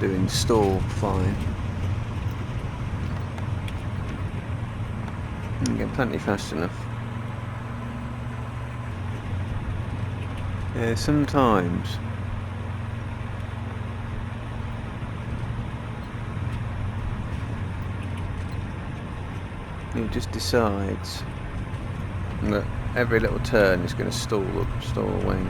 doing stall flying. You get plenty fast enough. Yeah, sometimes he just decides that every little turn is going to stall a wing.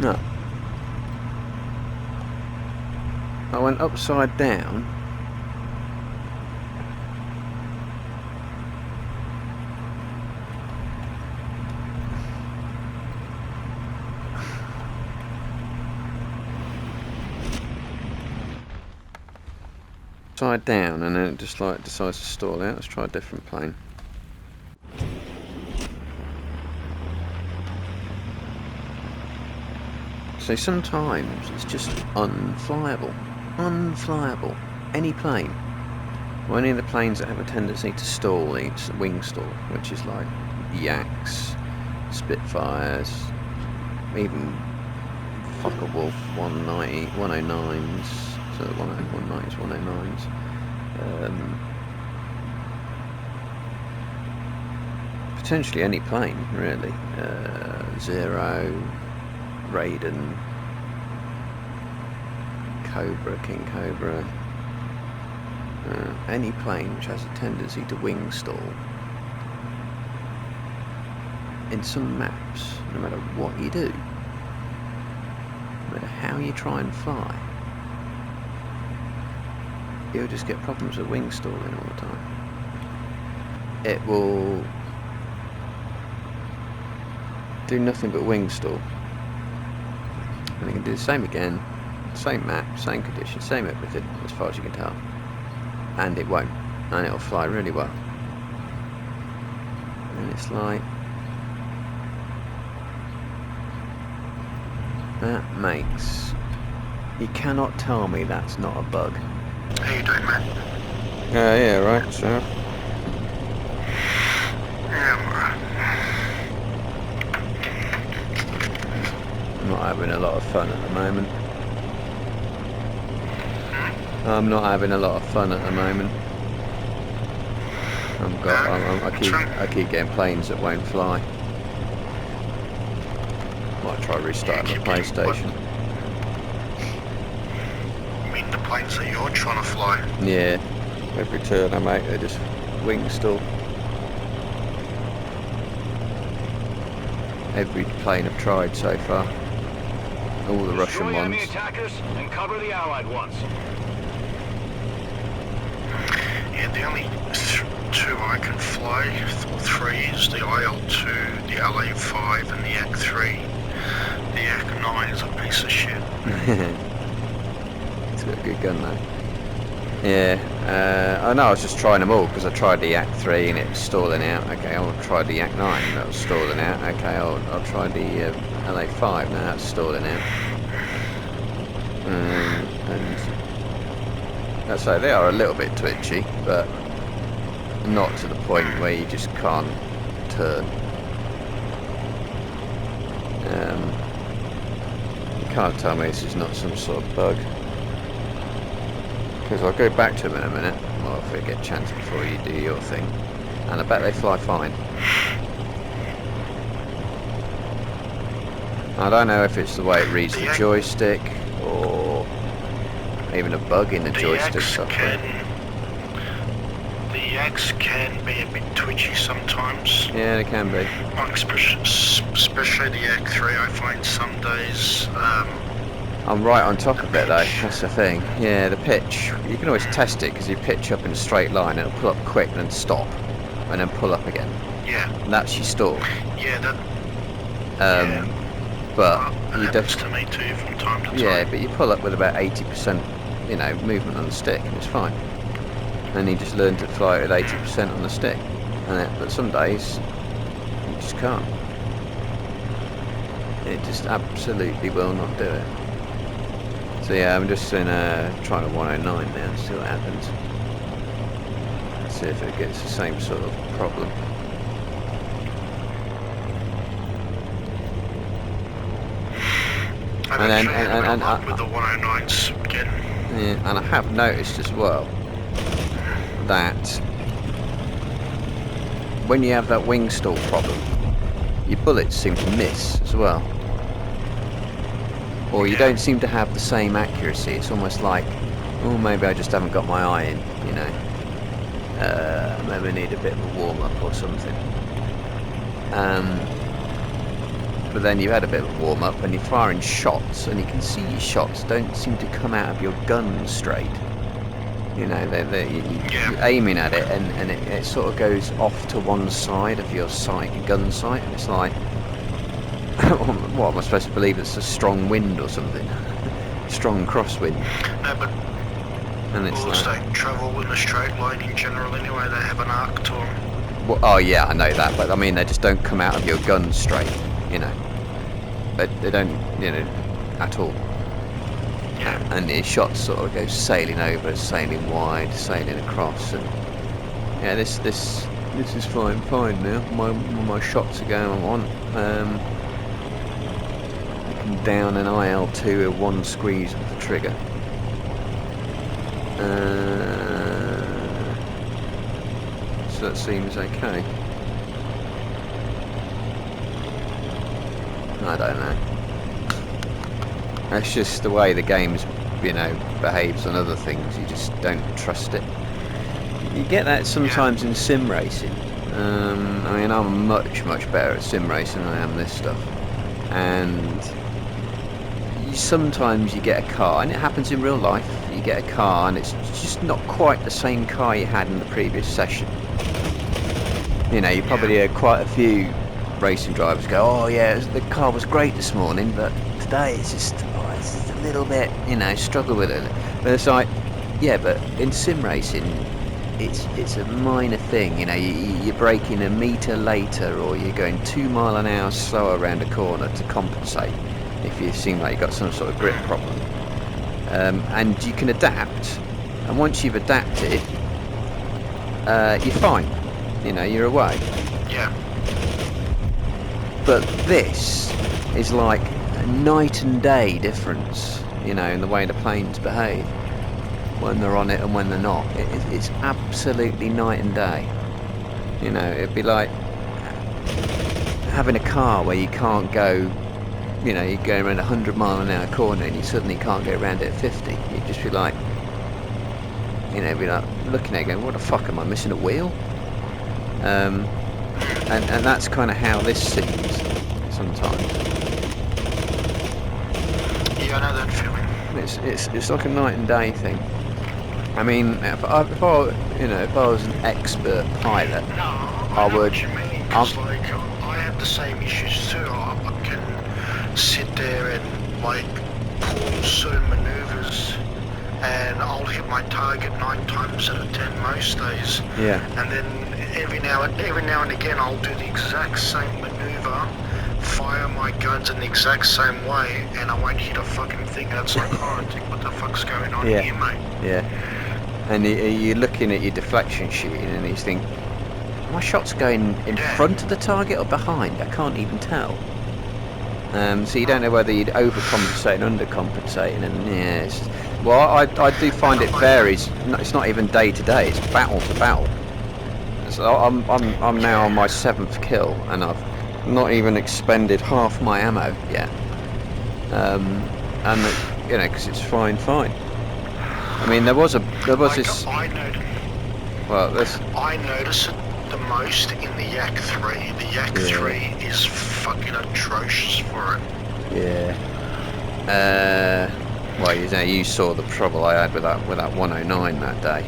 No. I went upside down. Upside down, and then it just like decides to stall out. Let's try a different plane. So sometimes it's just unflyable. Unflyable. Any plane. Well, any of the planes that have a tendency to stall, it's wing stall, which is like Yaks, Spitfires, even fuckable 190, 109s, so 190s, 109s. Potentially any plane, really. Zero, Raiden, Cobra, King Cobra, any plane which has a tendency to wing stall in some maps, no matter what you do, no matter how you try and fly, you'll just get problems with wing stalling all the time. It will do nothing but wing stall. And you can do the same again, same map, same conditions, same everything, as far as you can tell. And it won't. And it'll fly really well. And it's like, that makes, you cannot tell me that's not a bug. How you doing, man? Yeah, right, so. Yeah, I'm alright. I'm not having a lot of fun at the moment. I'm not having a lot of fun at the moment. I keep getting planes that won't fly. Might try restarting my PlayStation. I mean the planes that you're trying to fly? Yeah, every turn I make they just wing stall. Every plane I've tried so far. All the Russian ones. Enemy attackers and cover the Allied ones. Yeah, the only two I can fly, or three, is the IL-2, the LA-5 and the Yak-3. The Yak-9 is a piece of shit. It's got a good gun though. Yeah, I know I was just trying them all because I tried the Yak-3 and it was stalling out. Okay, I'll try the Yak-9 and that was stalling out. Okay, I'll try the LA-5 now, that's stalling out. And I'd say they are a little bit twitchy, but not to the point where you just can't turn. You can't tell me this is not some sort of bug. Because I'll go back to them in a minute, well, if we get a chance before you do your thing. And I bet they fly fine. I don't know if it's the way it reads the joystick, or even a bug in the joystick software. The Yaks can be a bit twitchy sometimes. Yeah, they can be. Especially the Yak-3, I find some days. I'm right on top of it though, that's the thing. Yeah, the pitch, you can always test it because you pitch up in a straight line and it'll pull up quick and then stop and then pull up again. Yeah. And that's your stall. Yeah, that. Yeah. But it you happens to me too from time to time. Yeah, but you pull up with about 80%, movement on the stick and it's fine. And you just learn to fly with 80% on the stick. But some days you just can't. It just absolutely will not do it. So yeah, I'm just trying to 109 now and see what happens. See if it gets the same sort of problem. And then with the 109s again. yeah, and I have noticed as well that when you have that wing stall problem, your bullets seem to miss as well, or you don't seem to have the same accuracy. It's almost like, oh, maybe I just haven't got my eye in, you know. Maybe I need a bit of a warm up or something. But then you've had a bit of a warm up and you're firing shots, and you can see your shots don't seem to come out of your gun straight. You know, you're aiming at it, and it sort of goes off to one side of your sight, your gun sight, and it's like, what am I supposed to believe? It's a strong wind or something, strong crosswind. No, but And it's bullets like, don't travel in a straight line in general anyway. They have an arc to them. well, oh yeah, I know that, but I mean, they just don't come out of your gun straight. You know, they don't, you know, at all. Yeah. And the shots sort of go sailing over, sailing wide, sailing across, and yeah, this is fine now. My shots are going on. Down an IL-2 with one squeeze of the trigger. So that seems okay. I don't know. That's just the way the game's, you know, behaves on other things. You just don't trust it. You get that sometimes in sim racing. I mean, I'm much better at sim racing than I am this stuff. And sometimes you get a car, and it happens in real life. You get a car, and it's just not quite the same car you had in the previous session. You know, you probably heard quite a few racing drivers go, "Oh yeah, the car was great this morning, but today it's just a little bit, you know, struggle with it." But it's like, yeah, but in sim racing, it's a minor thing. You know, you're braking a metre later, or you're going 2 miles an hour slower around a corner to compensate if you seem like you've got some sort of grip problem. And you can adapt, and once you've adapted, you're fine. You know, you're away. Yeah. But this is like a night and day difference, you know, in the way the planes behave when they're on it and when they're not. It's absolutely night and day. You know, it'd be like having a car where you can't go, you know, you're going around a 100 mile an hour corner and you suddenly can't get around it at 50. You'd just be like, you know, be like looking at it going, what the fuck, am I missing a wheel? And that's kind of how this seems sometimes. Yeah, I know that feeling. It's like a night and day thing. I mean, if I was an expert pilot, I know what you mean, 'cause like I have the same issues too. I can sit there and like pull certain maneuvers, and I'll hit my target 9 times out of 10 most days. Yeah. And then every now and again I'll do the exact same maneuver, fire my guns in the exact same way, and I won't hit a fucking thing. That's like, oh, I think, what the fuck's going on here, mate? Yeah. And you're looking at your deflection shooting, and you think, are my shots going in front of the target or behind? I can't even tell. So you don't know whether you'd overcompensate and undercompensate, and well, I do find it varies. It's not even day to day; it's battle to battle. So I'm now on my 7th kill, and I've not even expended half my ammo yet. And you know, because it's fine. I mean, there was this. I notice it the most in the Yak 3. The Yak 3 is fucking atrocious for it. Yeah. Well, you saw the trouble I had with that 109 that day,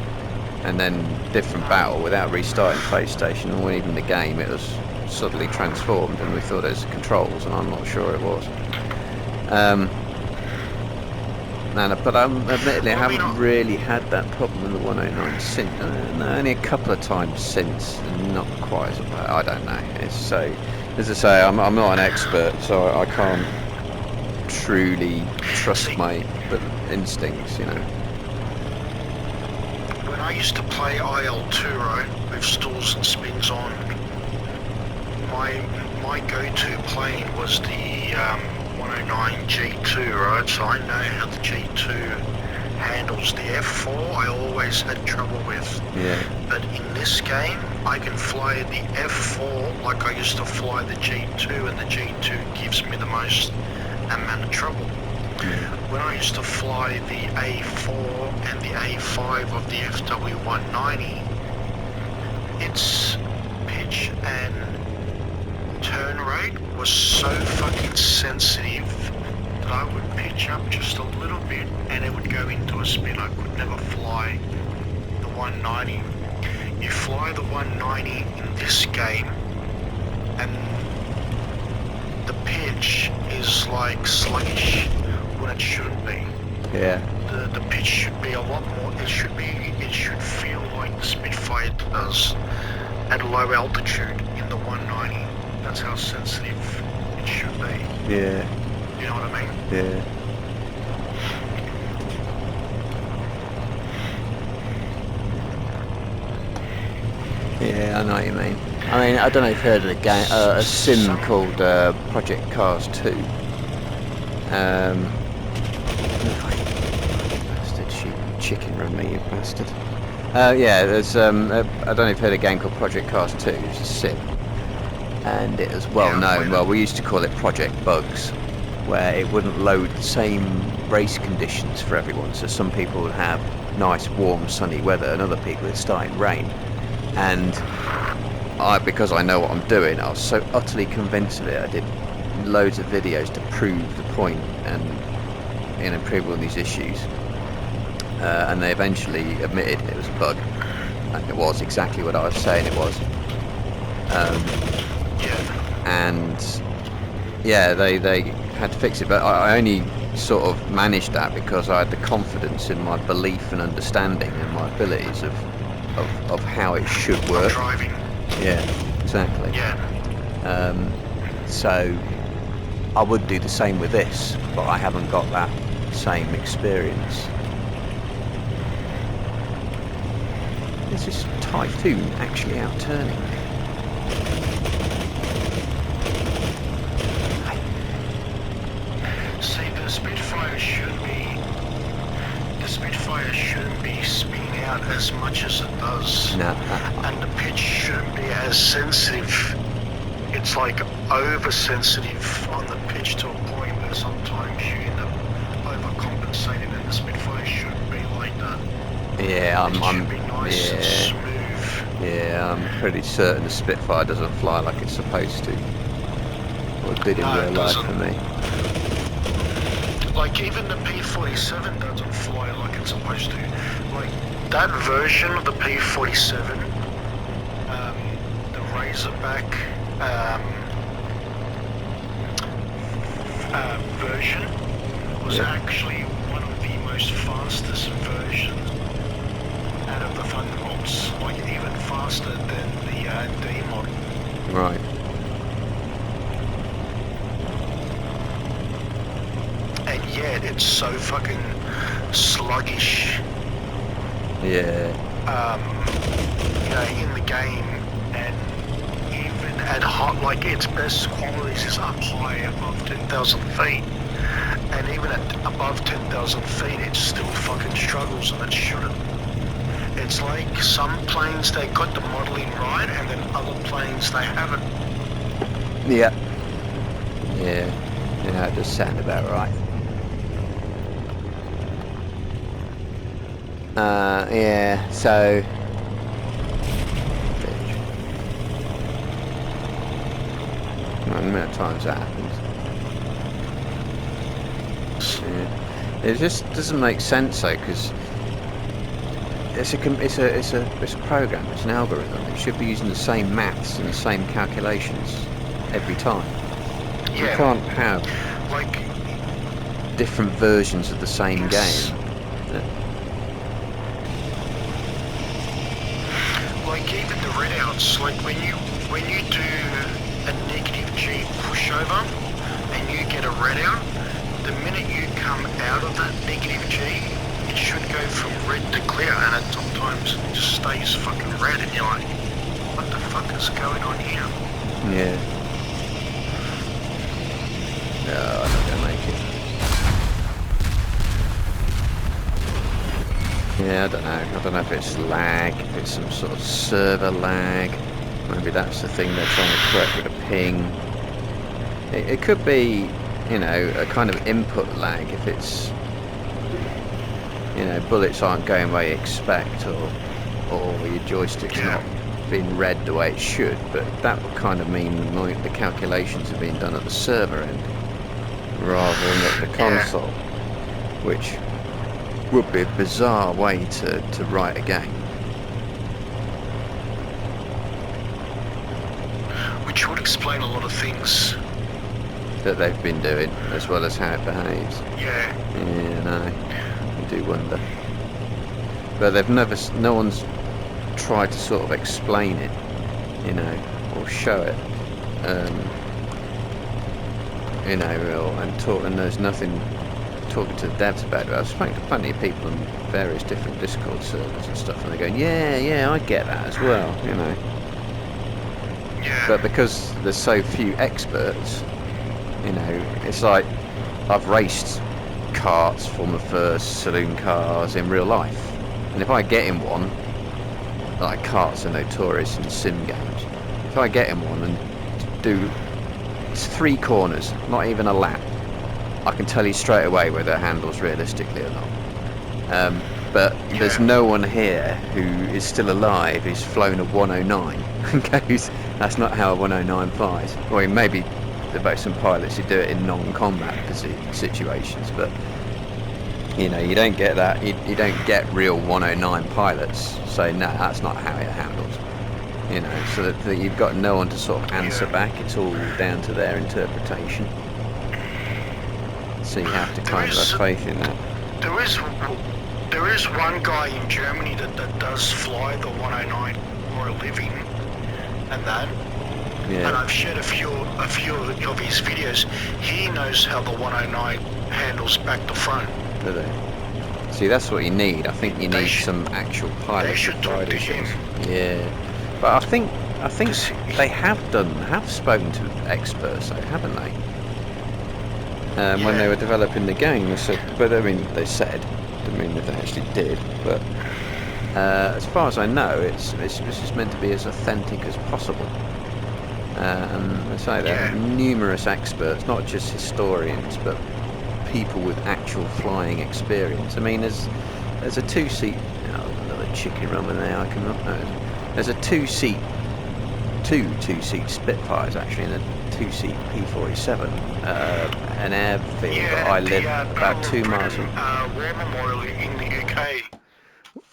and then different battle without restarting PlayStation or even the game. It was suddenly transformed, and we thought it was controls, and I'm not sure it was. But admittedly, I haven't really had that problem in the 109 since. Only a couple of times since, and not quite as bad. I don't know. It's so, as I say, I'm not an expert, so I can't truly trust my instincts, you know. When I used to play IL-2, right, with stalls and spins on, my go-to plane was the 109 G2, right? So I know how the G2 handles the F4. I always had trouble with. Yeah. But in this game, I can fly the F4 like I used to fly the G2, and the G2 gives me the most amount of trouble. When I used to fly the A4 and the A5 of the FW190, its pitch and turn rate was so fucking sensitive that I would pitch up just a little bit and it would go into a spin. I could never fly the 190. You fly the 190 in this game and the pitch is like sluggish when it shouldn't be. Yeah. The pitch should be a lot more, it should feel like the Spitfire does at low altitude in the 190. That's how sensitive it should be. Yeah. You know what I mean? Yeah. Yeah, I know what you mean. I mean, I don't know if you've heard of the game, a sim called Project Cars 2. Bastard, chicken run me, you bastard. Yeah, there's I don't know if you've heard of a game called Project Cars 2. It's a sim, and it was well known. Well, we used to call it Project Bugs, where it wouldn't load the same race conditions for everyone. So some people would have nice, warm, sunny weather, and other people it's starting rain. And because I know what I'm doing, I was so utterly convinced of it. I did loads of videos to prove the point and improve on these issues. And they eventually admitted it was a bug, and it was exactly what I was saying it was. And yeah, they had to fix it, but I only sort of managed that because I had the confidence in my belief and understanding and my abilities of how it should work. Driving. Yeah, exactly. Yeah. So I would do the same with this, but I haven't got that same experience. Is this Typhoon actually out turning? See, the Spitfire shouldn't be spinning out as much as it does. No. And the pitch shouldn't be as sensitive. It's like oversensitive on the pitch to a point where sometimes you end up overcompensating, and the Spitfire shouldn't be like that. Yeah, It should be nice and smooth. Yeah, I'm pretty certain the Spitfire doesn't fly like it's supposed to. Or did in No, real it life doesn't. for me. Like even the P47 doesn't fly like it's supposed to. Like that version of the P47, the Razorback version was actually one of the most fastest versions out of the Thunderbolts. Like even faster than the D model. Right. And yet it's so fucking sluggish. Yeah. You know, in the game, and even at hot, like its best qualities is up high above 10,000 feet, and even at above 10,000 feet, it still fucking struggles, and it shouldn't. It's like some planes they got the modeling right, and then other planes they haven't. Yeah. Yeah. Yeah, it does sound about right. Yeah, so... How many times that happens? Yeah. It just doesn't make sense though, because it's a program, it's an algorithm. It should be using the same maths and the same calculations every time. You Yeah. can't have Like, different versions of the same Yes. game. like even the readouts, like when you do a negative G pushover and you get a readout, the minute you come out of that negative G, it should go from red to clear, and it sometimes just stays fucking red, and you're like, what the fuck is going on here? Yeah. No, I'm not going to make it. Yeah, I don't know. I don't know if it's lag, if it's some sort of server lag. Maybe that's the thing they're trying to correct with a ping. It could be, you know, a kind of input lag if it's, you know, bullets aren't going where you expect, or your joystick's not being read the way it should. But that would kind of mean the calculations are being done at the server end rather than at the console, which would be a bizarre way to write a game. Which would explain a lot of things That they've been doing, as well as how it behaves. Yeah. Yeah, no, I do wonder. But no one's tried to sort of explain it, you know, or show it, you know, and there's nothing talking to the devs about it. I've spoken to plenty of people on various different Discord servers and stuff, and they're going, yeah, I get that as well, you know. Yeah. But because there's so few experts, you know, it's like I've raced karts, Formula First, saloon cars in real life, and if I get in one, like karts are notorious in sim games, if I get in one and do 3 corners, not even a lap, I can tell you straight away whether it handles realistically or not. But there's no one here who is still alive who's flown a 109 and goes, that's not how a 109 flies. Well, maybe about some pilots who do it in non-combat situations, but you know, you don't get that. You don't get real 109 pilots saying, no, that's not how it handles. You know, so that you've got no one to sort of answer back. It's all down to their interpretation. So you have to kind of have faith in that. There is one guy in Germany that does fly the 109 for a living, and that. Yeah. And I've shared a few of his videos. He knows how the 109 handles back to front. Do they? See, that's what you need. I think you need some actual pilots. They should talk to him. Yeah, but I think they have spoken to experts, though, haven't they? When they were developing the game, they said, but I mean, they said, didn't mean that they actually did. But as far as I know, it's just meant to be as authentic as possible. I say there are numerous experts, not just historians, but people with actual flying experience. I mean, there's a two-seat. Oh, another chicken running there. I can. There's a two-seat Spitfires actually, and a two-seat P-47. An airfield that I live about 2 miles from. War Memorial in the UK.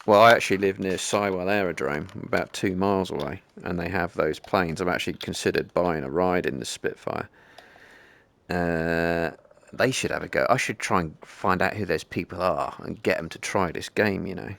Well, I actually live near Sywell Aerodrome, about 2 miles away, and they have those planes. I've actually considered buying a ride in the Spitfire. They should have a go. I should try and find out who those people are and get them to try this game, you know.